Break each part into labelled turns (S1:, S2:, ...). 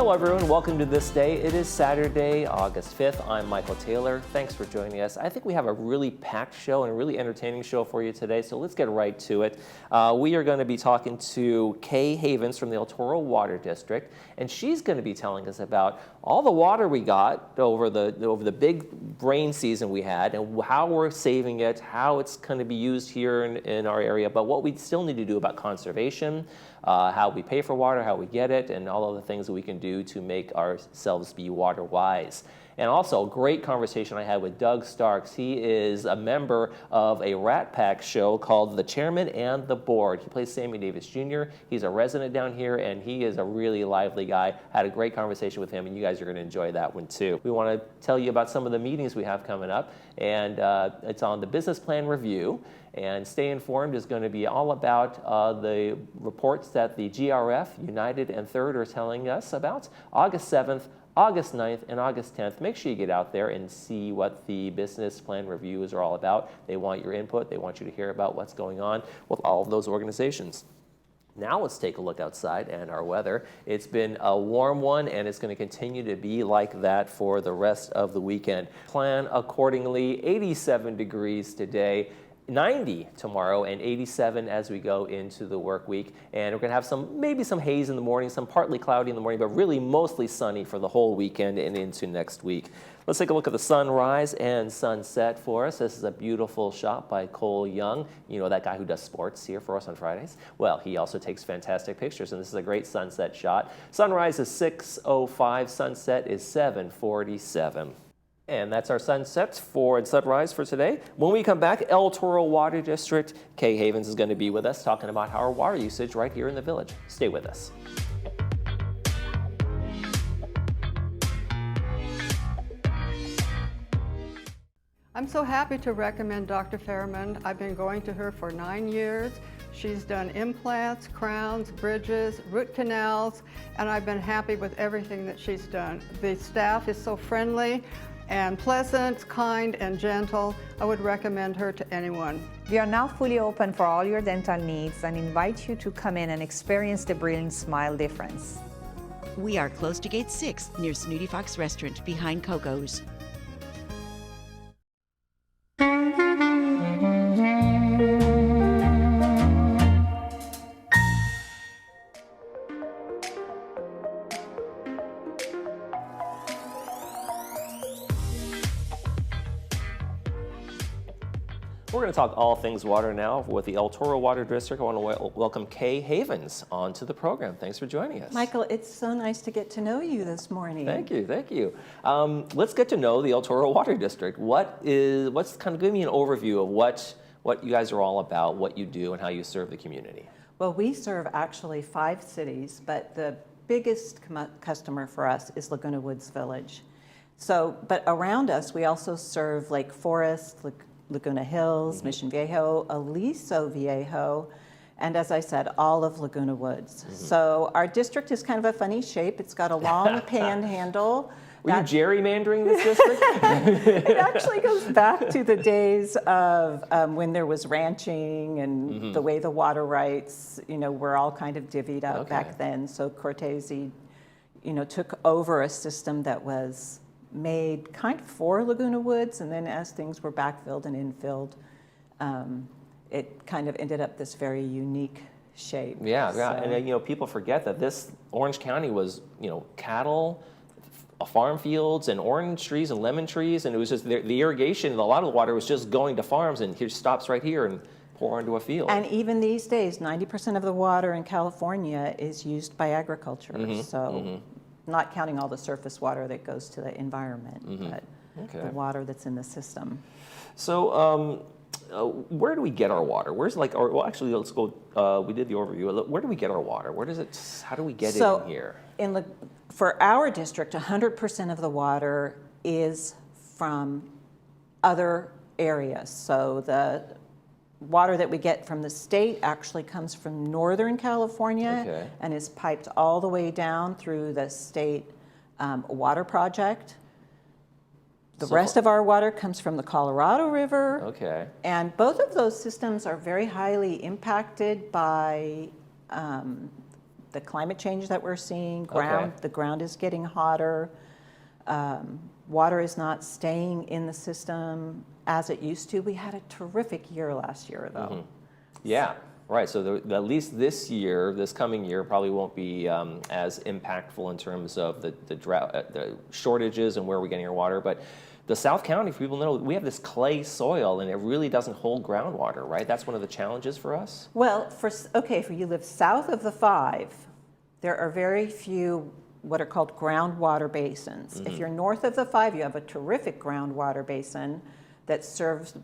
S1: Hello everyone, welcome to This Day. It is Saturday, August 5th. I'm Michael Taylor. Thanks for joining us. I think we have a really packed show and a really entertaining show for you today, so let's get right to it. We are going to be talking to Kay Havens from the El Toro Water District, and she's going to be telling us about all the water we got over the big rain season we had and how we're saving it, how it's going to be used here in our area, but what we still need to do about conservation, how we pay for water, how we get it, and all of the things that we can do to make ourselves be water wise. And also, a great conversation I had with Doug Starks. He is a member of a Rat Pack show called The Chairman and the Board. He plays Sammy Davis Jr. He's a resident down here, and he is a really lively guy. Had a great conversation with him, and you guys are going to enjoy that one too. We want to tell you about some of the meetings we have coming up, and it's on the business plan review. And Stay Informed is going to be all about the reports that the GRF, United and Third are telling us about. August 7th, August 9th, and August 10th. Make sure you get out there and see what the business plan reviews are all about. They want your input. They want you to hear about what's going on with all of those organizations. Now let's take a look outside and our weather. It's been a warm one, and it's going to continue to be like that for the rest of the weekend. Plan accordingly. 87 degrees today. 90 tomorrow and 87 as we go into the work week. And we're going to have maybe some haze in the morning, some partly cloudy in the morning, but really mostly sunny for the whole weekend and into next week. Let's take a look at the sunrise and sunset for us. This is a beautiful shot by Cole Young. You know, that guy who does sports here for us on Fridays? Well, he also takes fantastic pictures, and this is a great sunset shot. Sunrise is 6:05, sunset is 7:47. And that's our sunsets and sunrise for today. When we come back, El Toro Water District, Kay Havens is going to be with us talking about our water usage right here in the village. Stay with us.
S2: I'm so happy to recommend Dr. Fairman. I've been going to her for 9 years. She's done implants, crowns, bridges, root canals, and I've been happy with everything that she's done. The staff is so friendly and pleasant, kind, and gentle. I would recommend her to anyone.
S3: We are now fully open for all your dental needs and invite you to come in and experience the brilliant smile difference.
S4: We are close to Gate 6 near Snooty Fox Restaurant behind Coco's.
S1: We're going to talk all things water now with the El Toro Water District. I want to welcome Kay Havens onto the program. Thanks for joining us.
S5: Michael, it's so nice to get to know you this morning.
S1: Thank you, thank you. Let's get to know the El Toro Water District. What's kind of give me an overview of what you guys are all about, what you do, and how you serve the community.
S5: Well, we serve actually 5 cities, but the biggest customer for us is Laguna Woods Village. But around us, we also serve Lake Forest, Laguna Hills, Mission Viejo, Aliso Viejo, and as I said, all of Laguna Woods. So our district is kind of a funny shape. It's got a long panhandle.
S1: Were you gerrymandering this district?
S5: It actually goes back to the days of when there was ranching and the way the water rights, were all kind of divvied up back then. So Cortese, took over a system that was made kind of for Laguna Woods, and then as things were backfilled and infilled, it kind of ended up this very unique shape.
S1: Yeah, and people forget that this Orange County was, cattle, farm fields, and orange trees and lemon trees, and it was just the irrigation. A lot of the water was just going to farms, and it stops right here and pour into a field.
S5: And even these days, 90% of the water in California is used by agriculture. Not counting all the surface water that goes to the environment, but the water that's in the system.
S1: So where do we get our water? Actually, let's go, we did the overview. Where do we get our water? How do we get it in here?
S5: For our district, 100% of the water is from other areas. So the water that we get from the state actually comes from Northern California and is piped all the way down through the state water project. The rest of our water comes from the Colorado River. And both of those systems are very highly impacted by the climate change that we're seeing.
S1: Okay.
S5: The ground is getting hotter. Water is not staying in the system as it used to. We had a terrific year last year, though.
S1: Yeah, right. So at least this year, this coming year, probably won't be as impactful in terms of the drought, the shortages and where we're getting our water. But the South County, for people to know, we have this clay soil, and it really doesn't hold groundwater, right? That's one of the challenges for us.
S5: Well, for you live south of the 5, there are very few what are called groundwater basins. If you're north of the 5, you have a terrific groundwater basin that serves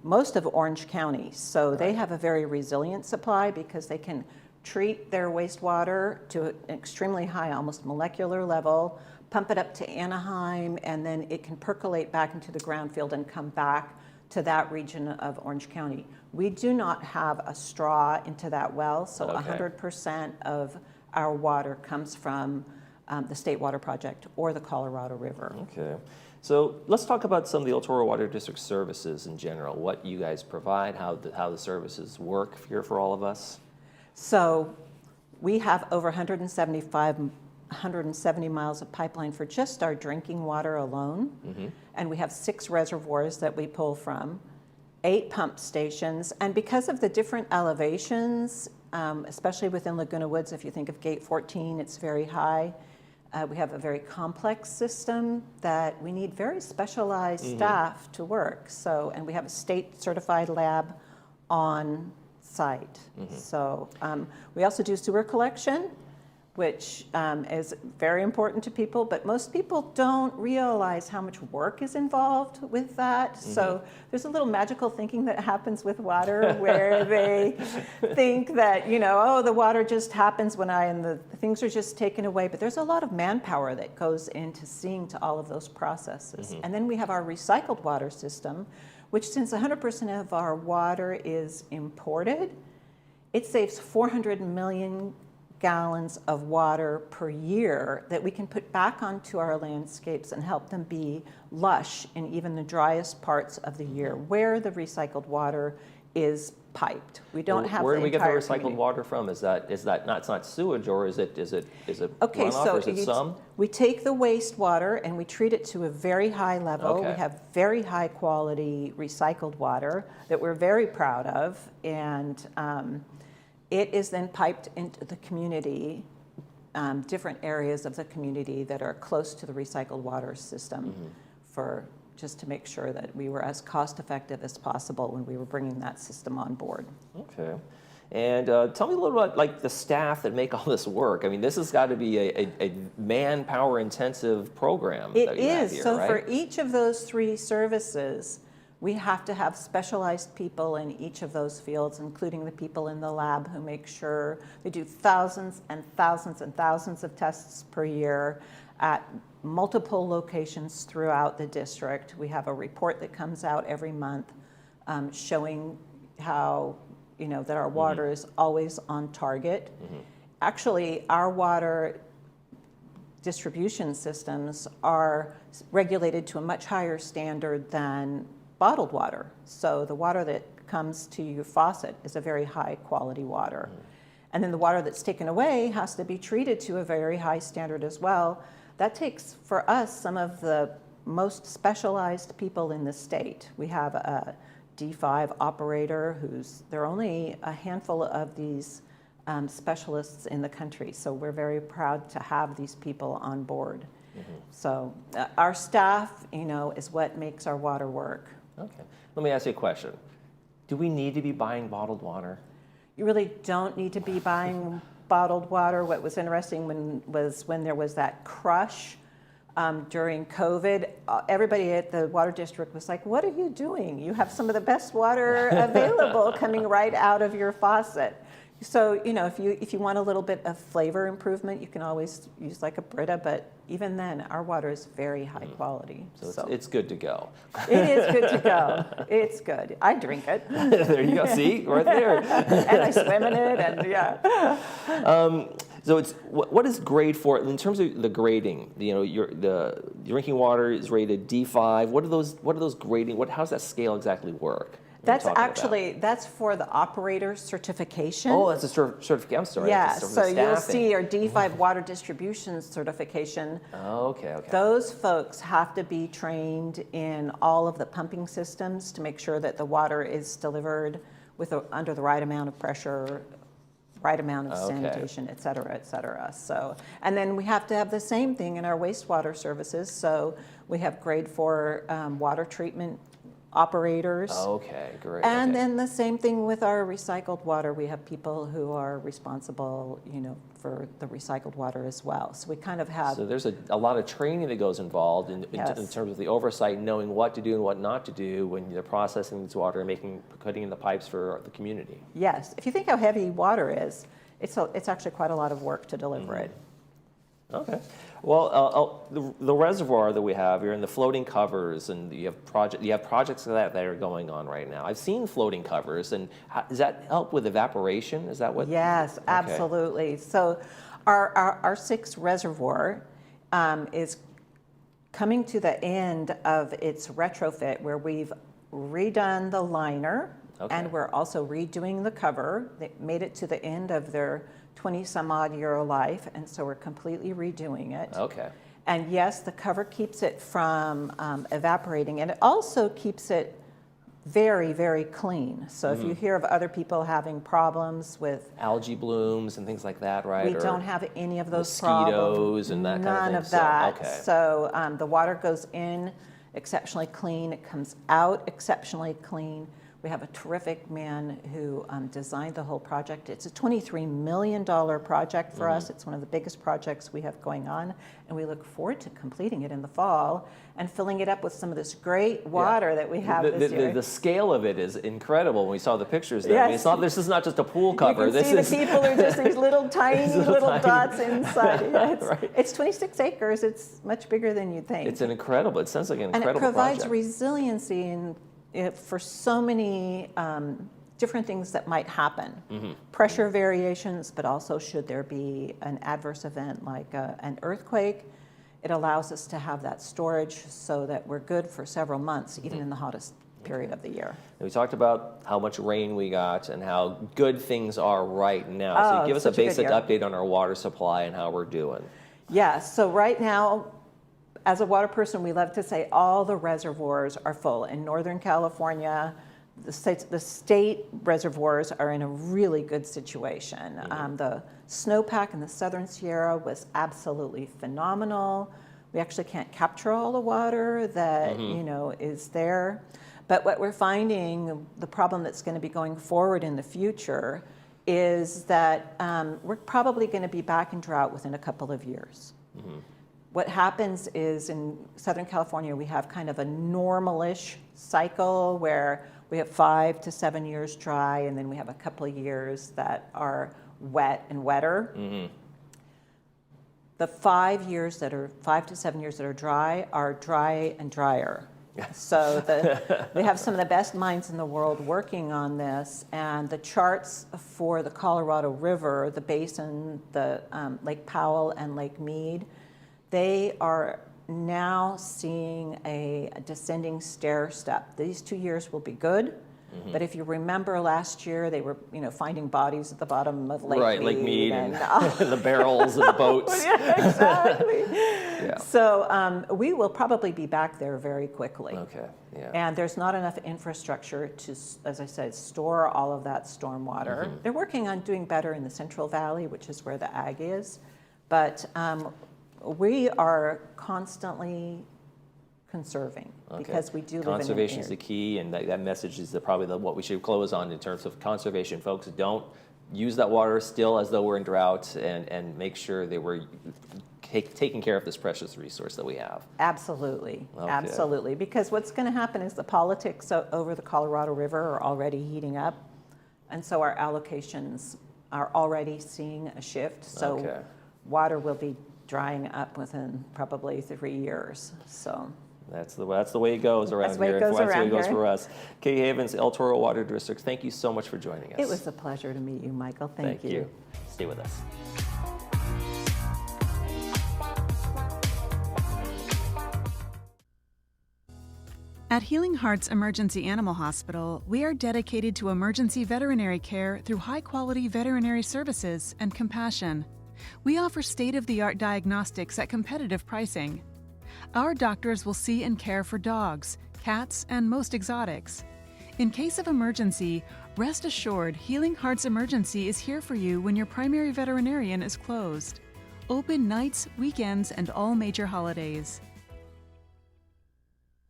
S5: most of Orange County. So they have a very resilient supply because they can treat their wastewater to an extremely high, almost molecular level, pump it up to Anaheim, and then it can percolate back into the ground field and come back to that region of Orange County. We do not have a straw into that well, so 100% of our water comes from the State Water Project or the Colorado River.
S1: Okay. So let's talk about some of the El Toro Water District services in general, what you guys provide, how the services work here for all of us.
S5: So we have over 170 miles of pipeline for just our drinking water alone. And we have 6 reservoirs that we pull from, 8 pump stations. And because of the different elevations, especially within Laguna Woods, if you think of Gate 14, it's very high. We have a very complex system that we need very specialized staff to work. So, and we have a state certified lab on site. So we also do sewer collection, which is very important to people, but most people don't realize how much work is involved with that. So there's a little magical thinking that happens with water where they think that, oh, the water just happens and the things are just taken away. But there's a lot of manpower that goes into seeing to all of those processes. And then we have our recycled water system, which since 100% of our water is imported, it saves 400 million gallons of water per year that we can put back onto our landscapes and help them be lush in even the driest parts of the year where the recycled water is piped. We don't have
S1: where
S5: the
S1: do we get the
S5: entire
S1: recycled
S5: community.
S1: water from? Is that not, it's not sewage, or is it
S5: Okay,
S1: runoff,
S5: so
S1: or is it some?
S5: we take the wastewater and we treat it to a very high level.
S1: Okay.
S5: We have very high quality recycled water that we're very proud of, and it is then piped into the community, different areas of the community that are close to the recycled water system, for just to make sure that we were as cost effective as possible when we were bringing that system on board.
S1: Okay. And tell me a little about like the staff that make all this work. I mean, this has got to be a manpower intensive program that you have here,
S5: So
S1: right?
S5: for each of those 3 services, we have to have specialized people in each of those fields, including the people in the lab who make sure they do thousands and thousands and thousands of tests per year at multiple locations throughout the district. We have a report that comes out every month showing how, that our water is always on target. Actually, our water distribution systems are regulated to a much higher standard than bottled water. So the water that comes to your faucet is a very high quality water. And then the water that's taken away has to be treated to a very high standard as well. That takes, for us, some of the most specialized people in the state. We have a D5 operator there are only a handful of these specialists in the country. So we're very proud to have these people on board. So our staff, is what makes our water work.
S1: Okay. Let me ask you a question. Do we need to be buying bottled water?
S5: You really don't need to be buying bottled water. What was interesting when there was that crush during COVID, everybody at the water district was like, what are you doing? You have some of the best water available coming right out of your faucet. So, if you want a little bit of flavor improvement, you can always use like a Brita, but even then, our water is very high quality.
S1: So it's good to go.
S5: It is good to go. It's good. I drink it.
S1: There you go. See, right there.
S5: And I swim in it, and yeah.
S1: So it's what is grade for in terms of the grading? The drinking water is rated D5. What are those grading? How does that scale exactly work?
S5: That's
S1: talking about?
S5: actually, that's for the operator certification.
S1: Oh, that's a certification. I'm sorry.
S5: Yeah,
S1: that's
S5: so
S1: the
S5: you'll
S1: staffing.
S5: see our D5 water distribution certification.
S1: Okay, okay.
S5: Those folks have to be trained in all of the pumping systems to make sure that the water is delivered with under the right amount of pressure, right amount of sanitation, et cetera, et cetera. So, and then we have to have the same thing in our wastewater services. So we have grade 4 water treatment operators.
S1: Okay, great.
S5: And
S1: okay.
S5: then the same thing with our recycled water. We have people who are responsible, for the recycled water as well. So we kind of have.
S1: So there's a lot of training that goes involved in terms of the oversight, knowing what to do and what not to do when you're processing this water and putting in the pipes for the community.
S5: Yes, if you think how heavy water is, it's actually quite a lot of work to deliver it.
S1: Okay. Well, the reservoir that we have, you're in the floating covers, and you have projects that are going on right now. I've seen floating covers, and does that help with evaporation? Is that what?
S5: Yes, absolutely. So our 6 reservoir is coming to the end of its retrofit, where we've redone the liner, and we're also redoing the cover. They made it to the end of their 20-some-odd-year life, and so we're completely redoing it.
S1: Okay.
S5: And yes, the cover keeps it from evaporating, and it also keeps it very, very clean. So if you hear of other people having problems with
S1: algae blooms and things like that, right?
S5: we
S1: Or
S5: don't have any of those
S1: mosquitoes
S5: problems.
S1: and that kind of
S5: None
S1: thing.
S5: of that.
S1: Okay.
S5: So the water goes in exceptionally clean. It comes out exceptionally clean. We have a terrific man who designed the whole project. It's a $23 million project for us. It's one of the biggest projects we have going on, and we look forward to completing it in the fall and filling it up with some of this great water that we have this year.
S1: The scale of it is incredible when we saw the pictures there.
S5: Yes.
S1: I mean, it's not, this is not just a pool cover.
S5: You can see the people are just these little tiny little dots inside.
S1: Right.
S5: It's 26 acres. It's much bigger than you'd think.
S1: It's it sounds like an incredible
S5: and it provides
S1: project.
S5: resiliency for so many different things that might happen. Pressure variations, but also should there be an adverse event like an earthquake, it allows us to have that storage so that we're good for several months, even in the hottest period of the year.
S1: And we talked about how much rain we got and how good things are right now. So give us a
S5: such a good
S1: basic
S5: year.
S1: update on our water supply and how we're doing.
S5: Yeah, so right now, as a water person, we love to say all the reservoirs are full. In Northern California, the state reservoirs are in a really good situation. The snowpack in the Southern Sierra was absolutely phenomenal. We actually can't capture all the water that is there. But what we're finding, the problem that's going to be going forward in the future, is that we're probably going to be back in drought within a couple of years. What happens is in Southern California, we have kind of a normal-ish cycle where we have 5 to 7 years dry, and then we have a couple of years that are wet and wetter. The 5 to 7 years that are dry and drier. So we have some of the best minds in the world working on this, and the charts for the Colorado River, the basin, the Lake Powell and Lake Mead, they are now seeing a descending stair step. These 2 years will be good, but if you remember last year, they were finding bodies at the bottom of Lake Mead.
S1: Right, Lake Mead and the barrels and the boats.
S5: Yeah, exactly.
S1: Yeah.
S5: So we will probably be back there very quickly.
S1: Okay, yeah.
S5: And there's not enough infrastructure to, as I said, store all of that storm water. They're working on doing better in the Central Valley, which is where the ag is, but we are constantly conserving because we do live in an
S1: Conservation is the key, and that message is probably what we should close on in terms of conservation. Folks, don't use that water still as though we're in drought, and make sure that we're taking care of this precious resource that we have.
S5: Absolutely, absolutely. Because what's going to happen is the politics over the Colorado River are already heating up, and so our allocations are already seeing a shift. So water will be drying up within probably 3 years. So
S1: that's the way it goes around here. That's the way it goes for us. Kay Havens, El Toro Water District, thank you so much for joining us.
S5: It was a pleasure to meet you, Michael. Thank you.
S1: Stay with us.
S6: At Healing Hearts Emergency Animal Hospital, we are dedicated to emergency veterinary care through high-quality veterinary services and compassion. We offer state-of-the-art diagnostics at competitive pricing. Our doctors will see and care for dogs, cats, and most exotics. In case of emergency, rest assured Healing Hearts Emergency is here for you when your primary veterinarian is closed. Open nights, weekends, and all major holidays.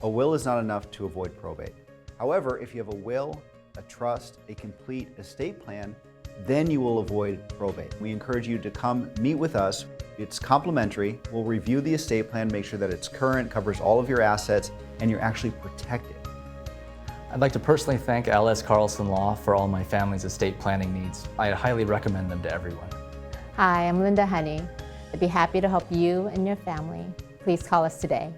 S7: A will is not enough to avoid probate. However, if you have a will, a trust, a complete estate plan, then you will avoid probate. We encourage you to come meet with us. It's complimentary. We'll review the estate plan, make sure that it's current, covers all of your assets, and you're actually protected.
S8: I'd like to personally thank LS Carlson Law for all my family's estate planning needs. I highly recommend them to everyone.
S9: Hi, I'm Linda Honey. I'd be happy to help you and your family. Please call us today.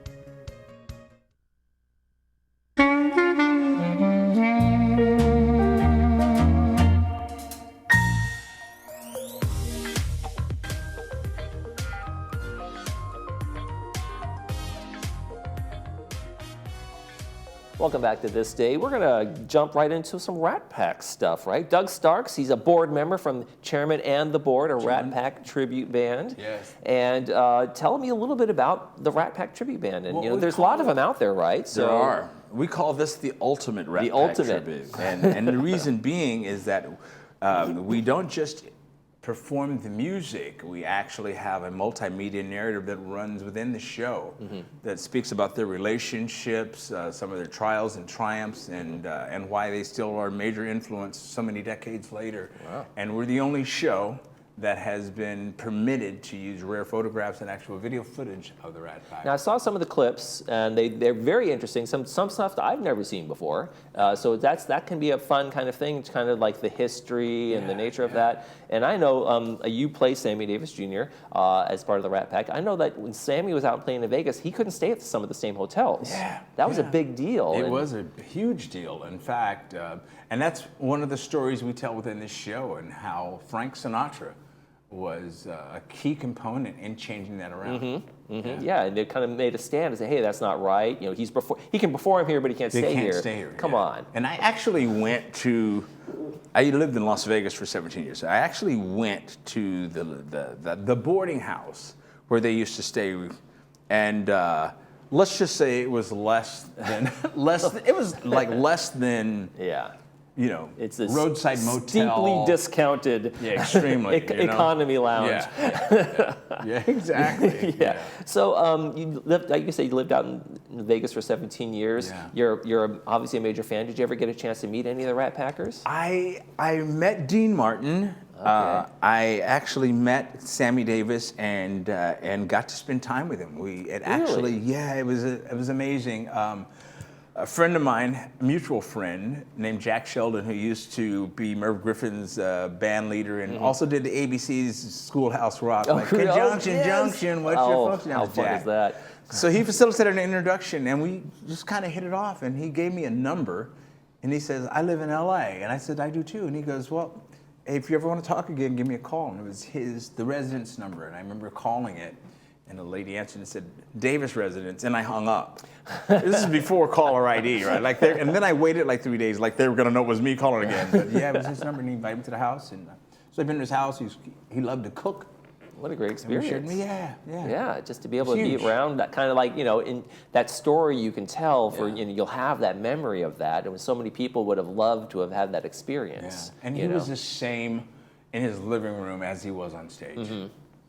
S1: Welcome back to This Day. We're going to jump right into some Rat Pack stuff, right? Doug Starks, he's a board member from chairman and the board of Rat Pack Tribute Band.
S10: Yes.
S1: And tell me a little bit about the Rat Pack Tribute Band. And
S10: Well,
S1: there's a lot of them out there, right?
S10: There are. We call this the ultimate Rat Pack
S1: ultimate.
S10: tribute. And the reason being is that we don't just perform the music. We actually have a multimedia narrative that runs within the show that speaks about their relationships, some of their trials and triumphs, and why they still are a major influence so many decades later.
S1: Wow.
S10: And we're the only show that has been permitted to use rare photographs and actual video footage of the Rat Pack.
S1: Now, I saw some of the clips, and they're very interesting. Some stuff that I've never seen before. So that can be a fun kind of thing. It's kind of like the history and the nature of that. And I know you play Sammy Davis Jr. As part of the Rat Pack. I know that when Sammy was out playing in Vegas, he couldn't stay at some of the same hotels.
S10: Yeah,
S1: that was a big deal.
S10: It was a huge deal, in fact. And that's one of the stories we tell within this show, and how Frank Sinatra was a key component in changing that around.
S1: Yeah, and they kind of made a stand and say, hey, that's not right. You know, he can perform here, but he can't stay here.
S10: Stay here.
S1: Come on.
S10: And I actually I lived in Las Vegas for 17 years. I actually went to the boarding house where they used to stay, and let's just say it was less than
S1: Yeah.
S10: You know,
S1: It's a
S10: roadside motel,
S1: steeply discounted,
S10: extremely
S1: economy lounge.
S10: Yeah, exactly.
S1: Yeah. So you lived, like you said, you lived out in Vegas for 17 years.
S10: Yeah.
S1: You're obviously a major fan. Did you ever get a chance to meet any of the Rat Packers?
S10: I met Dean Martin.
S1: Okay.
S10: I actually met Sammy Davis and got to spend time with him. It was amazing. A friend of mine, a mutual friend named Jack Sheldon, who used to be Merv Griffin's band leader and also did the ABC's Schoolhouse Rock. Junction, what's your function?
S1: How fun is that?
S10: So he facilitated an introduction, and we just kind of hit it off, and he gave me a number, and he says, I live in LA. And I said, I do too. And he goes, well, hey, if you ever want to talk again, give me a call. And it was the residence number, and I remember calling it. And the lady answered and said, Davis residence, and I hung up. This is before caller ID, right? And then I waited like 3 days, like they were gonna know it was me calling again. But yeah, it was his number, and he invited me to the house. And so I've been to his house. He loved to cook.
S1: What a great experience.
S10: Yeah.
S1: Just to be able to be around that kind of like, in that story you can tell for, you'll have that memory of that. And so many people would have loved to have had that experience.
S10: Yeah. And he was the same in his living room as he was on stage.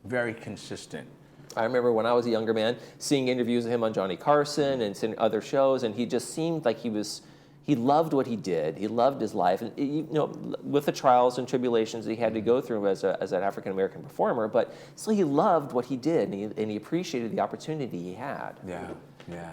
S10: Very consistent.
S1: I remember when I was a younger man seeing interviews of him on Johnny Carson and seeing other shows, and he just seemed like he loved what he did. He loved his life, and with the trials and tribulations he had to go through as an African American performer, but still he loved what he did, and he appreciated the opportunity he had.
S10: Yeah.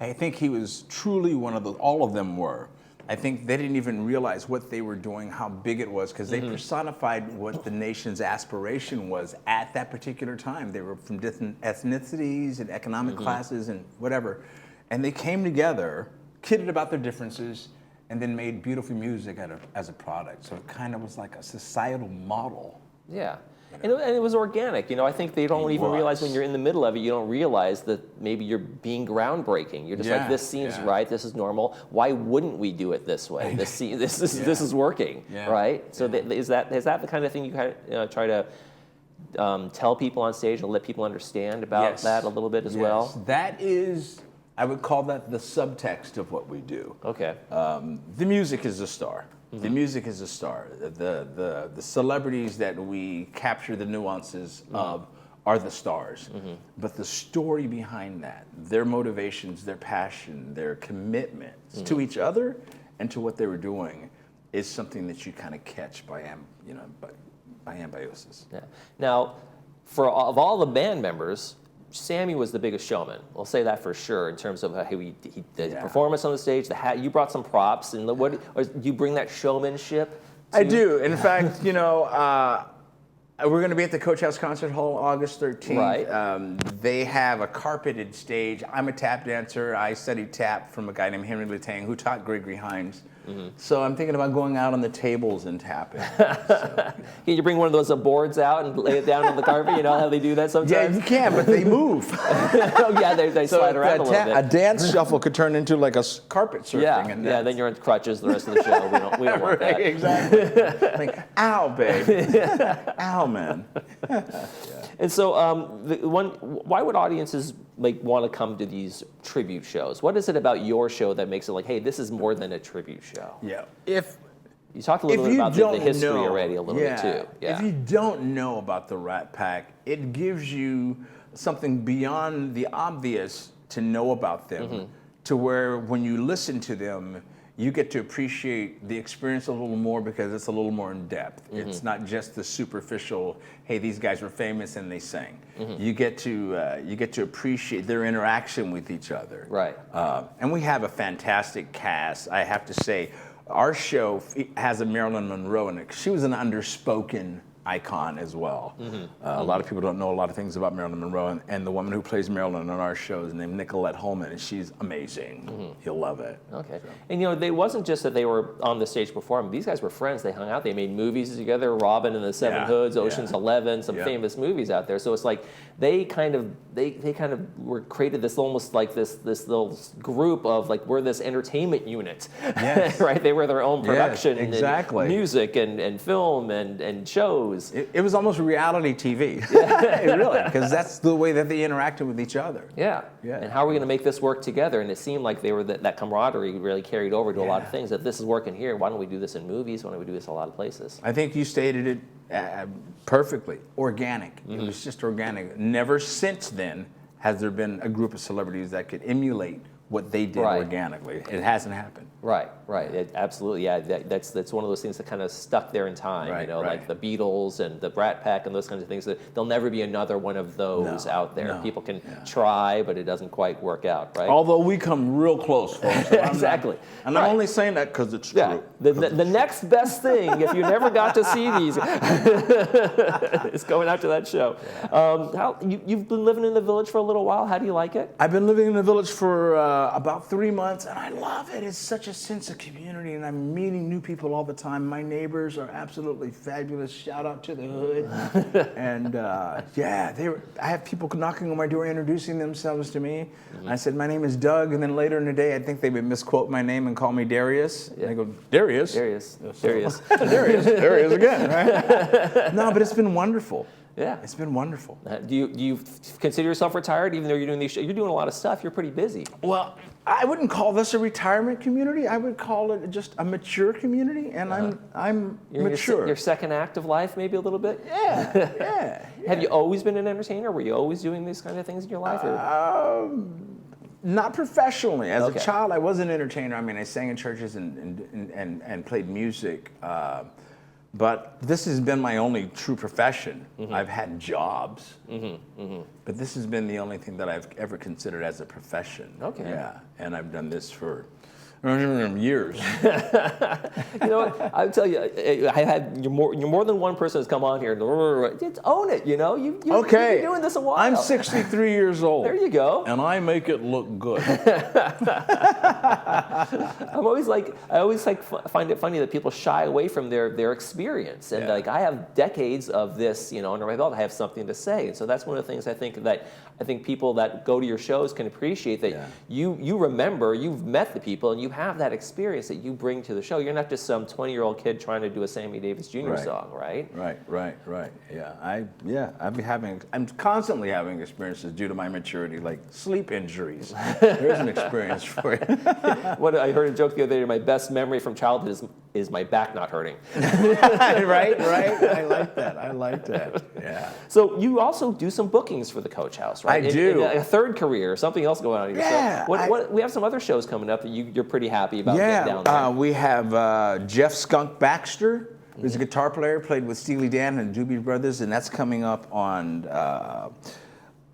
S10: I think he was truly all of them were. I think they didn't even realize what they were doing, how big it was, because they personified what the nation's aspiration was at that particular time. They were from different ethnicities and economic classes and whatever. And they came together, kidded about their differences, and then made beautiful music as a product. So it kind of was like a societal model.
S1: Yeah. And it was organic. I think they don't even realize when you're in the middle of it, you don't realize that maybe you're being groundbreaking. You're just like, this seems right, this is normal. Why wouldn't we do it this way? This is working, right? So is that the kind of thing you kind of try to tell people on stage and let people understand about that a little bit as well?
S10: That is, I would call that the subtext of what we do.
S1: Okay.
S10: The music is the star. The music is a star. The celebrities that we capture the nuances of are the stars. But the story behind that, their motivations, their passion, their commitments to each other and to what they were doing is something that you kind of catch by symbiosis.
S1: Yeah. Now, of all the band members, Sammy was the biggest showman. We'll say that for sure in terms of how he did the performance on the stage. The hat, you brought some props, and do you bring that showmanship?
S10: I do. In fact, we're going to be at the Coach House Concert Hall August 13th.
S1: Right.
S10: They have a carpeted stage. I'm a tap dancer. I studied tap from a guy named Henry Latang who taught Gregory Hines. So I'm thinking about going out on the tables and tapping.
S1: Can you bring one of those boards out and lay it down on the carpet? You know how they do that sometimes?
S10: Yeah, you can, but they move.
S1: Oh, yeah, they slide around a little bit.
S10: A dance shuffle could turn into like a carpet surfing.
S1: Yeah, then you're on crutches the rest of the show. We don't want that.
S10: Exactly. Like, ow, babe. Ow, man.
S1: And so, why would audiences want to come to these tribute shows? What is it about your show that makes it like, hey, this is more than a tribute show?
S10: Yeah.
S1: You talked a little bit about the history already a little bit too. Yeah.
S10: If you don't know about the Rat Pack, it gives you something beyond the obvious to know about them, to where when you listen to them, you get to appreciate the experience a little more because it's a little more in depth. It's not just the superficial, hey, these guys were famous and they sang. You get to appreciate their interaction with each other.
S1: Right.
S10: And we have a fantastic cast. I have to say, our show has a Marilyn Monroe in it. She was an underspoken icon as well. A lot of people don't know a lot of things about Marilyn Monroe, and the woman who plays Marilyn on our show is named Nicolette Holman, and she's amazing. You'll love it.
S1: Okay. And it wasn't just that they were on the stage performing. These guys were friends. They hung out. They made movies together. Robin and the Seven Hoods, Ocean's 11, some famous movies out there. So it's like they kind of were created this almost like this little group of like we're this entertainment unit. Yes. Right? They were their own production and music and film and shows.
S10: It was almost reality TV, really, because that's the way that they interacted with each other.
S1: Yeah. And how are we going to make this work together? And it seemed like they were that camaraderie really carried over to a lot of things. If this is working here, why don't we do this in movies? Why don't we do this in a lot of places?
S10: I think you stated it perfectly. Organic. It was just organic. Never since then has there been a group of celebrities that could emulate what they did organically. It hasn't happened.
S1: Right. Absolutely, yeah. That's one of those things that kind of stuck there in time, like the Beatles and the Brat Pack and those kinds of things. There'll never be another one of those out there. People can try, but it doesn't quite work out, right?
S10: Although we come real close, folks.
S1: Exactly.
S10: I'm only saying that because it's true.
S1: The next best thing, if you never got to see these, is going out to that show. You've been living in the village for a little while. How do you like it?
S10: I've been living in the village for about 3 months, and I love it. It's such a sense of community, and I'm meeting new people all the time. My neighbors are absolutely fabulous. Shout out to the hood. And I have people knocking on my door introducing themselves to me. I said, my name is Doug, and then later in the day, I think they would misquote my name and call me Darius. And I go, Darius?
S1: Darius
S10: again, right? No, but it's been wonderful.
S1: Yeah.
S10: It's been wonderful.
S1: Do you consider yourself retired, even though you're doing these shows? You're doing a lot of stuff. You're pretty busy.
S10: Well, I wouldn't call this a retirement community. I would call it just a mature community, and I'm mature.
S1: Your second act of life, maybe a little bit?
S10: Yeah.
S1: Have you always been an entertainer? Were you always doing these kind of things in your life?
S10: Not professionally. As a child, I was an entertainer. I mean, I sang in churches and played music. But this has been my only true profession. I've had jobs, but this has been the only thing that I've ever considered as a profession.
S1: Okay.
S10: Yeah, and I've done this for Years.
S1: You know what? I'll tell you, you're more than one person has come on here. Just own it, you know? You've been doing this a while.
S10: I'm 63 years old.
S1: There you go.
S10: And I make it look good.
S1: I always find it funny that people shy away from their experience. And like, I have decades of this, you know, under my belt. I have something to say. And so that's one of the things I think people that go to your shows can appreciate, that you remember, you've met the people, and you have that experience that you bring to the show. You're not just some 20-year-old kid trying to do a Sammy Davis Jr. song, right?
S10: Right. Yeah, I'm constantly having experiences due to my maturity, like sleep injuries. There's an experience for you.
S1: What I heard a joke the other day. My best memory from childhood is my back not hurting.
S10: right. I like that. Yeah.
S1: So you also do some bookings for the Coach House, right?
S10: I do.
S1: In a third career, something else going on here.
S10: Yeah.
S1: So we have some other shows coming up that you're pretty happy about getting down there.
S10: We have Jeff Skunk Baxter, who's a guitar player, played with Steely Dan and Doobie Brothers, and that's coming up on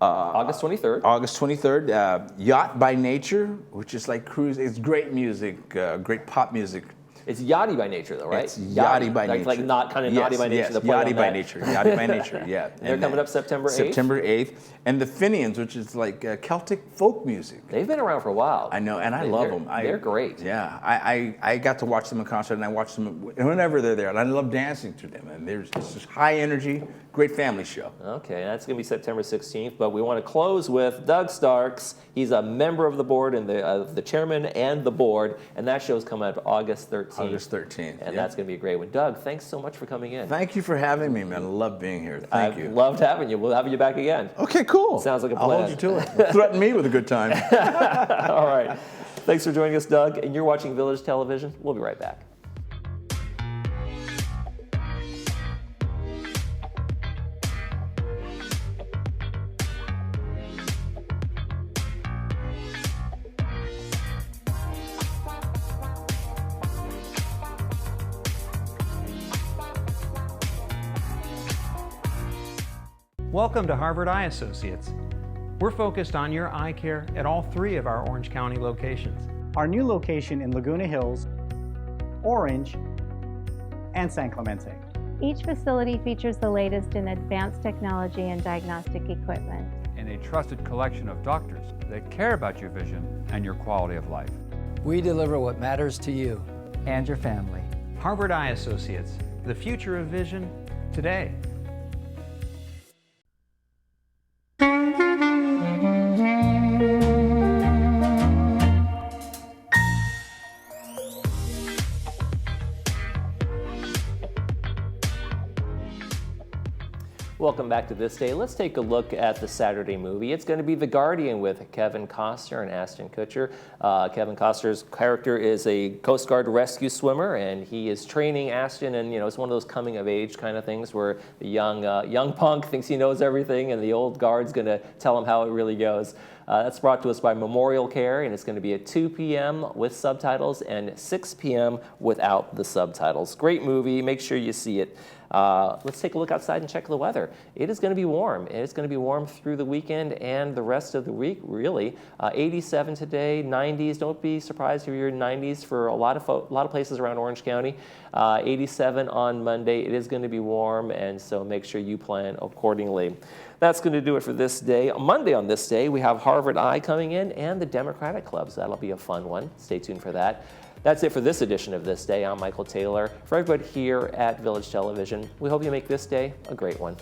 S1: August 23rd.
S10: August 23rd. Yacht by Nature, which is like cruise. It's great music, great pop music.
S1: It's Yachty by Nature, though, right?
S10: It's Yachty by Nature.
S1: Like not kind of naughty by nature.
S10: Yes, Yachty by Nature. Yachty by Nature, yeah.
S1: They're coming up September 8th?
S10: September 8th. And the Finians, which is like Celtic folk music.
S1: They've been around for a while.
S10: I know, and I love them.
S1: They're great.
S10: Yeah, I got to watch them in concert, and I watch them whenever they're there, and I love dancing to them. And it's just high energy, great family show.
S1: Okay, that's going to be September 16th, but we want to close with Doug Starks. He's a member of the board and the chairman and the board, and that show's coming up August 13th.
S10: August 13th.
S1: And that's going to be a great one. Doug, thanks so much for coming in.
S10: Thank you for having me, man. I love being here. Thank you.
S1: I've loved having you. We'll have you back again.
S10: Okay, cool.
S1: Sounds like a plan.
S10: I'll hold you to it. Threaten me with a good time.
S1: All right. Thanks for joining us, Doug. And you're watching Village Television. We'll be right back.
S11: Welcome to Harvard Eye Associates. We're focused on your eye care at all 3 of our Orange County locations.
S12: Our new location in Laguna Hills, Orange, and San Clemente.
S13: Each facility features the latest in advanced technology and diagnostic equipment.
S14: And a trusted collection of doctors that care about your vision and your quality of life.
S15: We deliver what matters to you and your family.
S11: Harvard Eye Associates, the future of vision today.
S1: Welcome back to This Day. Let's take a look at the Saturday movie. It's going to be The Guardian with Kevin Costner and Ashton Kutcher. Kevin Costner's character is a Coast Guard rescue swimmer, and he is training Ashton, and it's one of those coming-of-age kind of things where the young punk thinks he knows everything, and the old guard's going to tell him how it really goes. That's brought to us by Memorial Care, and it's going to be at 2 p.m. with subtitles and 6 p.m. without the subtitles. Great movie. Make sure you see it. Let's take a look outside and check the weather. It is going to be warm. It's going to be warm through the weekend and the rest of the week, really. 87 today, 90s. Don't be surprised if you're in 90s for a lot of places around Orange County. 87 on Monday. It is going to be warm, and so make sure you plan accordingly. That's going to do it for this day. Monday on This Day, we have Harvard Eye coming in and the Democratic Clubs. That'll be a fun one. Stay tuned for that. That's it for this edition of This Day. I'm Michael Taylor. For everybody here at Village Television, we hope you make this day a great one.